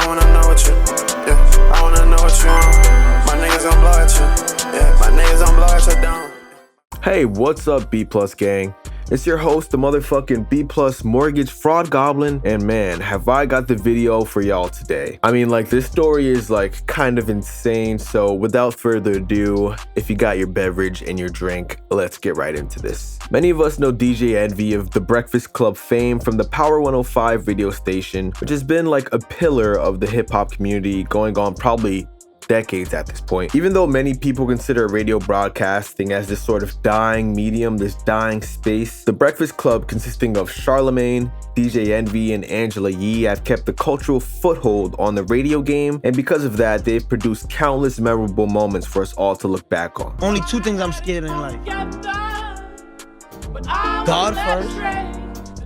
wanna know what you, yeah, I wanna know what you want. My niggas gon' blow at you, yeah, my niggas gon' blow at you down. Hey, what's up, B Plus gang? It's your host, the motherfucking B Plus mortgage fraud goblin, and man, have I got the video for y'all today. I mean, like, this story is like kind of insane, so without further ado, if you got your beverage and your drink, let's get right into this. Many of us know DJ Envy of the Breakfast Club fame from the Power 105 radio station, which has been like a pillar of the hip-hop community going on probably decades at this point. Even though many people consider radio broadcasting as this sort of dying medium, this dying space, the Breakfast Club, consisting of Charlemagne, DJ Envy, and Angela Yee, have kept the cultural foothold on the radio game, and because of that, they've produced countless memorable moments for us all to look back on. Only two things I'm scared in life: God first,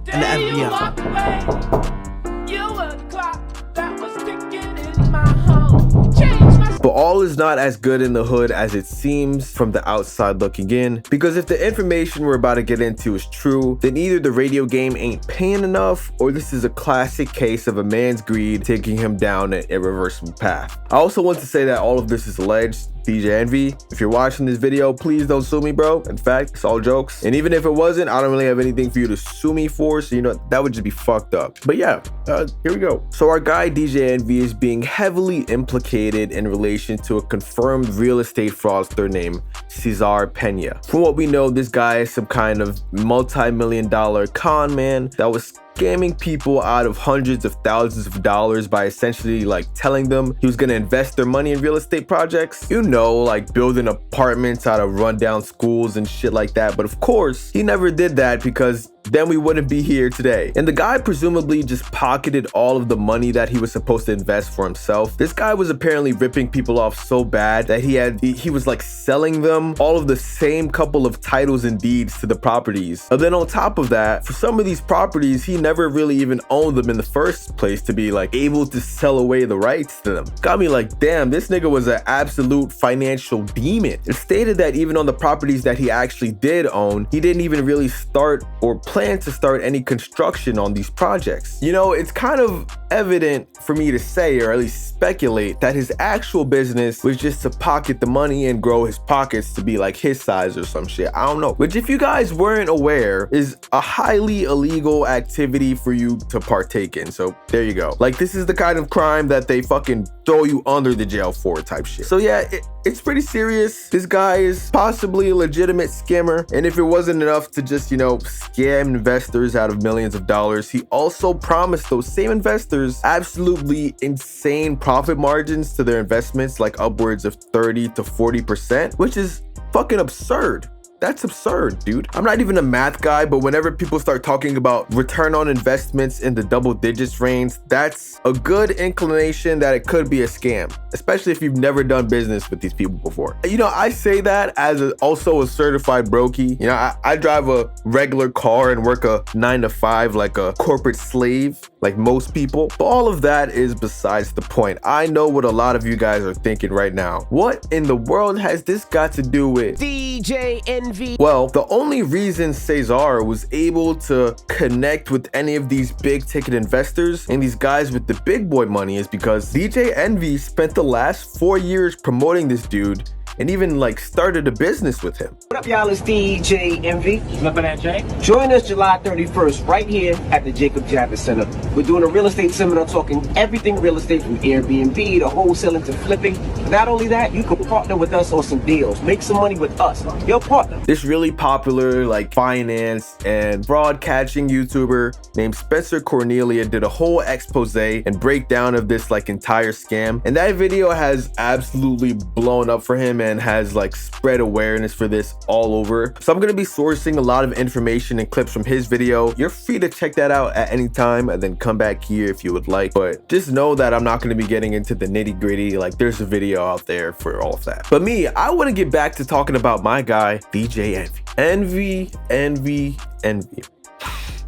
and the FBI. You were the clock that was ticking in my home. Change my But all is not as good in the hood as it seems from the outside looking in, because if the information we're about to get into is true, then either the radio game ain't paying enough, or this is a classic case of a man's greed taking him down an irreversible path. I also want to say that all of this is alleged. DJ Envy, if you're watching this video, please don't sue me, bro. In fact, it's all jokes. And even if it wasn't, I don't really have anything for you to sue me for, so you know, that would just be fucked up. But yeah, here we go. So our guy DJ Envy is being heavily implicated in relation to a confirmed real estate fraudster named Cesar Pena. From what we know, this guy is some kind of multi-million-dollar con man that was scamming people out of hundreds of thousands of dollars by essentially like telling them he was gonna invest their money in real estate projects. You know, like building apartments out of rundown schools and shit like that. But of course, he never did that because then we wouldn't be here today. And the guy presumably just pocketed all of the money that he was supposed to invest for himself. This guy was apparently ripping people off so bad that he was like selling them all of the same couple of titles and deeds to the properties. And then on top of that, for some of these properties, he never really even owned them in the first place to be like able to sell away the rights to them. Got me like, damn, this nigga was an absolute financial demon. It stated that even on the properties that he actually did own, he didn't even really start or plan to start any construction on these projects. You know, it's kind of evident for me to say, or at least speculate, that his actual business was just to pocket the money and grow his pockets to be like his size or some shit. I don't know. Which, if you guys weren't aware, is a highly illegal activity for you to partake in. So there you go. Like, this is the kind of crime that they fucking throw you under the jail for type shit. So yeah, it's pretty serious. This guy is possibly a legitimate scammer. And if it wasn't enough to just, you know, scam investors out of millions of dollars, he also promised those same investors absolutely insane profit margins to their investments, like upwards of 30 to 40%, which is fucking absurd. That's absurd, dude. I'm not even a math guy, but whenever people start talking about return on investments in the double digits range, that's a good inclination that it could be a scam, especially if you've never done business with these people before. You know, I say that as also a certified brokey. You know, I drive a regular car and work a 9-to-5 like a corporate slave, like most people. But all of that is besides the point. I know what a lot of you guys are thinking right now. What in the world has this got to do with DJ Envy? Well, the only reason Cesar was able to connect with any of these big ticket investors and these guys with the big boy money is because DJ Envy spent the last 4 years promoting this dude and even like started a business with him. What up, y'all? It's DJ Envy. Remember that, Jay? Join us July 31st right here at the Jacob Javits Center. We're doing a real estate seminar talking everything real estate from Airbnb to wholesaling to flipping. Not only that, you can partner with us on some deals. Make some money with us. Your partner. This really popular like finance and fraud catching YouTuber named Spencer Cornelia did a whole expose and breakdown of this like entire scam. And that video has absolutely blown up for him and has like spread awareness for this all over. So I'm going to be sourcing a lot of information and clips from his video. You're free to check that out at any time and then come back here if you would like. But just know that I'm not going to be getting into the nitty gritty. Like, there's a video out there for all of that. But me, I want to get back to talking about my guy, DJ Envy. Envy.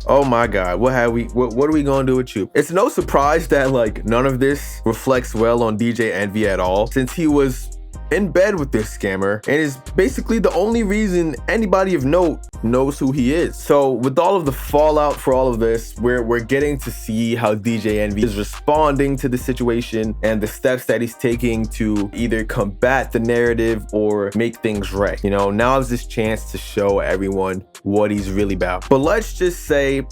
Oh my God, what are we gonna do with you? It's no surprise that like none of this reflects well on DJ Envy at all, since he was in bed with this scammer and is basically the only reason anybody of note knows who he is. So with all of the fallout for all of this, we're getting to see how DJ Envy is responding to the situation and the steps that he's taking to either combat the narrative or make things right. You know, now is this chance to show everyone what he's really about. But let's just say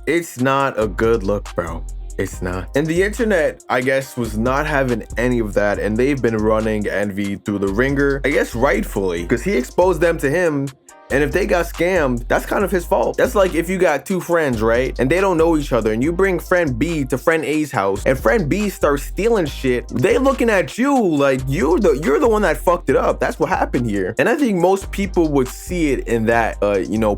it's not a good look, bro. It's not. And the internet, I guess, was not having any of that, and they've been running Envy through the ringer, I guess rightfully, because he exposed them to him. And if they got scammed, that's kind of his fault. That's like if you got two friends, right? And they don't know each other, and you bring friend B to friend A's house, and friend B starts stealing shit. They looking at you like you're the one that fucked it up. That's what happened here. And I think most people would see it in that,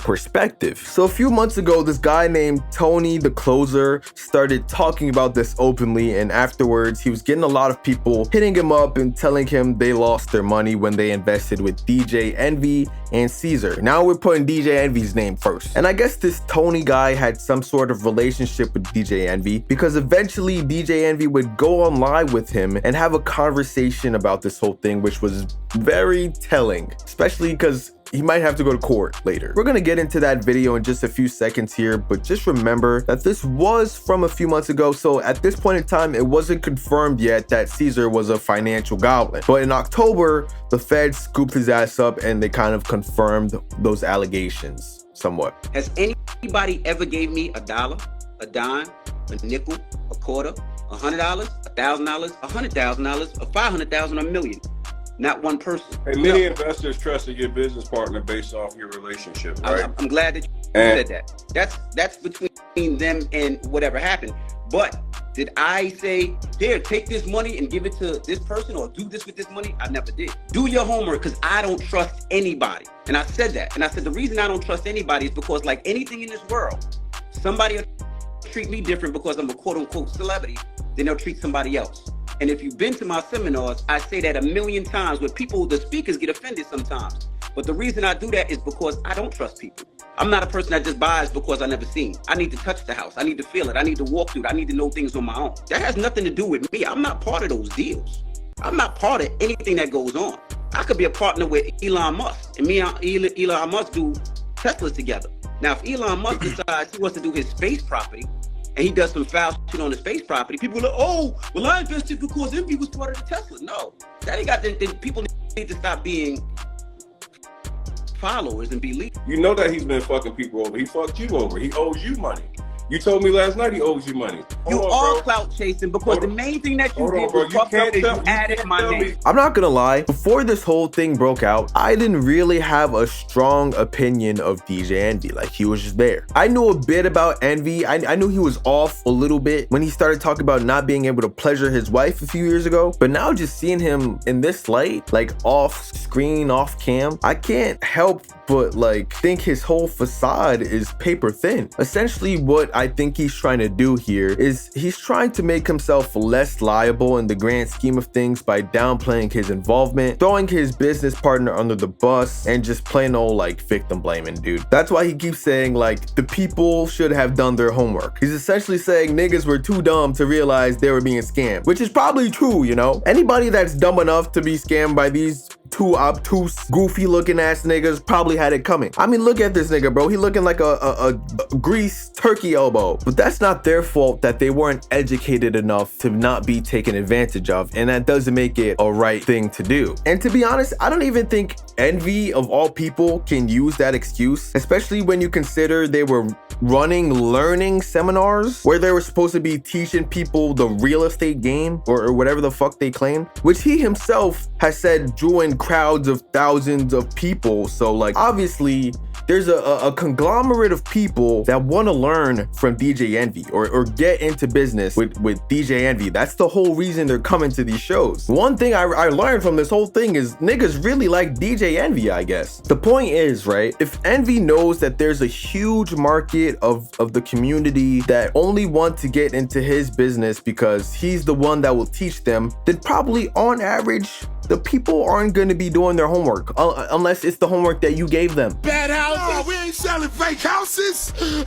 perspective. So a few months ago, this guy named Tony, the closer, started talking about this openly. And afterwards, he was getting a lot of people hitting him up and telling him they lost their money when they invested with DJ Envy and Caesar. Now we're putting DJ Envy's name first. And I guess this Tony guy had some sort of relationship with DJ Envy, because eventually DJ Envy would go on live with him and have a conversation about this whole thing, which was very telling, especially because he might have to go to court later. We're gonna get into that video in just a few seconds here, but just remember that this was from a few months ago, so at this point in time, it wasn't confirmed yet that Caesar was a financial goblin. But in October, the feds scooped his ass up and they kind of confirmed those allegations somewhat. Has anybody ever gave me $1, a dime, a nickel, a quarter, $100, $1,000, $100,000, or $500,000, or $1 million? Not one person. Hey, many investors trusted your business partner based off your relationship, right? I'm glad that you said that. That's between them and whatever happened. But did I say, here, take this money and give it to this person, or do this with this money? I never did. Do your homework, because I don't trust anybody. And I said that. And I said the reason I don't trust anybody is because, like anything in this world, somebody will treat me different because I'm a quote-unquote celebrity than they'll treat somebody else. And if you've been to my seminars, I say that 1,000,000 times, where the speakers get offended sometimes. But the reason I do that is because I don't trust people. I'm not a person that just buys because I never seen. I need to touch the house. I need to feel it. I need to walk through it. I need to know things on my own. That has nothing to do with me. I'm not part of those deals. I'm not part of anything that goes on. I could be a partner with Elon Musk, and me and Elon Musk do Teslas together. Now, if Elon Musk decides he wants to do his space property, and he does some foul shit on the space property, people are like, oh, well, I invested because Envy was part of the Tesla. No, that ain't got then people need to stop being followers and be leaders. You know that he's been fucking people over. He fucked you over. He owes you money. You told me last night he owes you money. You are clout chasing because the main thing that you did was fuck up is you added my name. I'm not gonna lie, before this whole thing broke out, I didn't really have a strong opinion of DJ Envy. Like, he was just there. I knew a bit about Envy. I knew he was off a little bit when he started talking about not being able to pleasure his wife a few years ago. But now just seeing him in this light, like off screen, off cam, I can't help but like think his whole facade is paper thin. Essentially what I think he's trying to do here is he's trying to make himself less liable in the grand scheme of things by downplaying his involvement, throwing his business partner under the bus, and just plain old like victim blaming, dude. That's why he keeps saying like the people should have done their homework. He's essentially saying niggas were too dumb to realize they were being scammed, which is probably true, you know? Anybody that's dumb enough to be scammed by these two obtuse, goofy looking ass niggas probably had it coming. I mean, look at this nigga, bro. He looking like a greased turkey elbow. But that's not their fault that they weren't educated enough to not be taken advantage of, and that doesn't make it a right thing to do. And to be honest, I don't even think Envy, of all people, can use that excuse, especially when you consider they were running learning seminars where they were supposed to be teaching people the real estate game or whatever the fuck they claimed, which he himself has said drew in crowds of thousands of people. So like, obviously there's a conglomerate of people that want to learn from DJ Envy or get into business with DJ Envy. That's the whole reason they're coming to these shows. One thing I learned from this whole thing is niggas really like DJ Envy, I guess. The point is, right, if Envy knows that there's a huge market of the community that only want to get into his business because he's the one that will teach them, then probably on average the people aren't going to be doing their homework unless it's the homework that you gave them. Bad house. We ain't selling fake houses? No,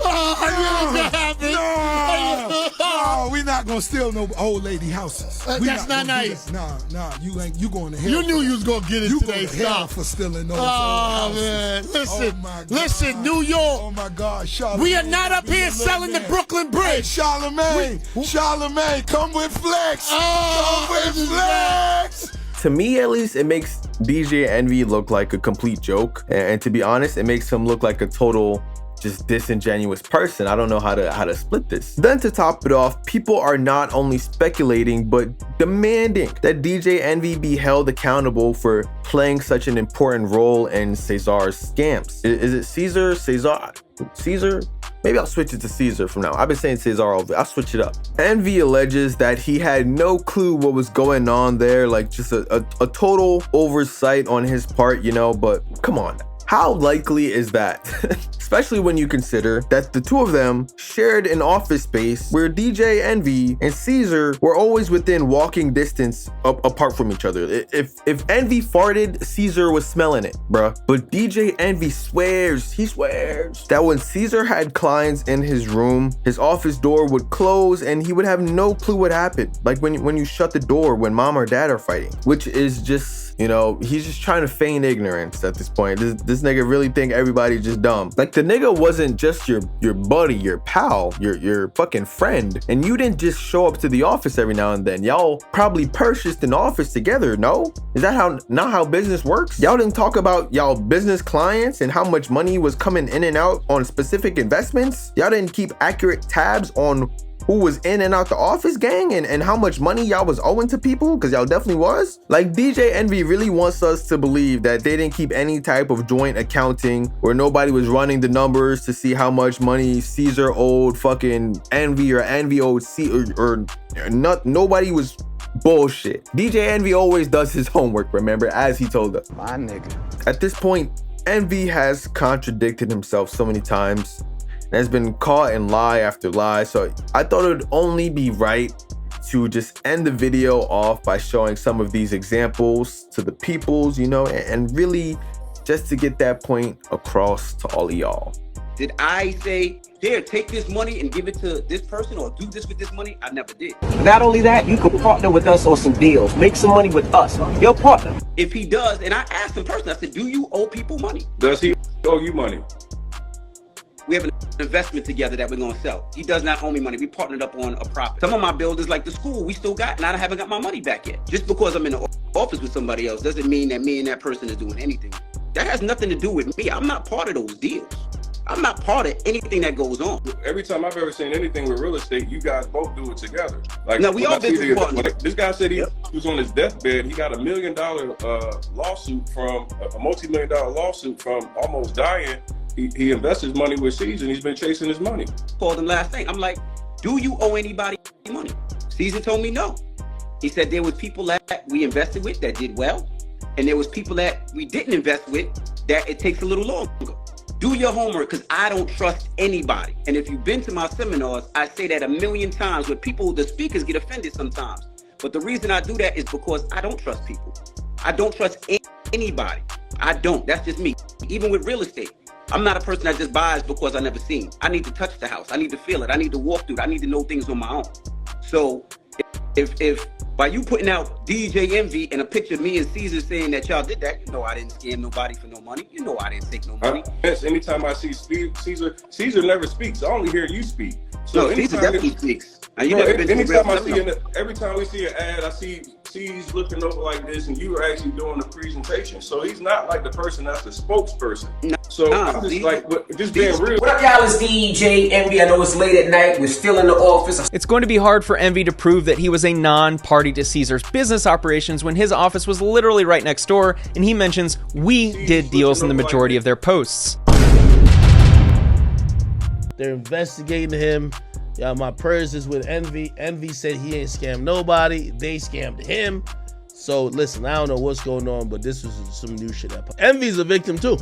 we not gonna steal no old lady houses. That's not nice. Nah, you going to hell. You knew you was gonna get it today. Stop for stealing those old houses. Man, listen, Oh, my God. listen, New York. Oh my God, Charlamagne. We are not up here selling the Brooklyn Bridge. Hey, Charlamagne, come with flex. Oh, Come with flex. To me, at least, it makes DJ Envy look like a complete joke. And to be honest, it makes him look like a total just disingenuous person. I don't know how to split this. Then to top it off, people are not only speculating, but demanding that DJ Envy be held accountable for playing such an important role in Cesar's scams. Is it Caesar? Caesar? Maybe I'll switch it to Caesar from now. I've been saying Cesar over. I'll switch it up. Envy alleges that he had no clue what was going on there, like just a total oversight on his part, you know, but come on. How likely is that? Especially when you consider that the two of them shared an office space where DJ Envy and Caesar were always within walking distance apart from each other. If Envy farted, Caesar was smelling it, bruh. But DJ Envy swears that when Caesar had clients in his room, his office door would close and he would have no clue what happened. Like when you shut the door when mom or dad are fighting, which is just, you know, he's just trying to feign ignorance at this point. This nigga really think everybody's just dumb. Like the nigga wasn't just your buddy, your pal, your fucking friend. And you didn't just show up to the office every now and then. Y'all probably purchased an office together, no? Is that not how business works? Y'all didn't talk about y'all business clients and how much money was coming in and out on specific investments? Y'all didn't keep accurate tabs on who was in and out the office, gang, and how much money y'all was owing to people? Because y'all definitely was. Like, DJ Envy really wants us to believe that they didn't keep any type of joint accounting where nobody was running the numbers to see how much money Caesar owed fucking Envy or Envy owed nobody was bullshit. DJ Envy always does his homework, remember, as he told us. My nigga. At this point, Envy has contradicted himself so many times and has been caught in lie after lie, so I thought it would only be right to just end the video off by showing some of these examples to the peoples, you know, and really just to get that point across to all of y'all. Did I say, here, take this money and give it to this person or do this with this money? I never did. Not only that, you can partner with us on some deals. Make some money with us. Your partner. If he does, and I asked him personally, I said, do you owe people money? Does he owe you money? We have an investment together that we're going to sell. He does not owe me money. We partnered up on a profit. Some of my buildings, like the school, we still got, and I haven't got my money back yet. Just because I'm in the office with somebody else doesn't mean that me and that person is doing anything. That has nothing to do with me. I'm not part of those deals. I'm not part of anything that goes on. Every time I've ever seen anything with real estate, you guys both do it together. Like, no, we all business partners. This guy said he was on his deathbed. He got $1 million lawsuit from a multi-million-dollar lawsuit from almost dying. He invests his money with Caesar, and he's been chasing his money. Called him last thing. I'm like, do you owe anybody money? Caesar told me no. He said there was people that we invested with that did well, and there was people that we didn't invest with that it takes a little longer. Do your homework, because I don't trust anybody. And if you've been to my seminars, I say that 1,000,000 times where people, the speakers get offended sometimes. But the reason I do that is because I don't trust people. I don't trust anybody. I don't. That's just me. Even with real estate. I'm not a person that just buys because I never seen. I need to touch the house. I need to feel it. I need to walk through it. I need to know things on my own. So if by you putting out DJ Envy and a picture of me and Caesar saying that y'all did that, you know I didn't scam nobody for no money. You know I didn't take no money. Yes, anytime I see Caesar never speaks. I only hear you speak. So no, Caesar definitely speaks. Every time we see an ad, I see he's looking over like this, and you are actually doing the presentation. So he's not like the person that's the spokesperson. So I'm just like, just being real. What up, y'all? It's DJ Envy. I know it's late at night. We're still in the office. It's going to be hard for Envy to prove that he was a non-party to Caesar's business operations when his office was literally right next door, and he mentions we did deals in the majority of their posts. They're investigating him. Yeah, my purse is with Envy. Envy said he ain't scammed nobody. They scammed him. So listen, I don't know what's going on, but this was some new shit. Envy's a victim too.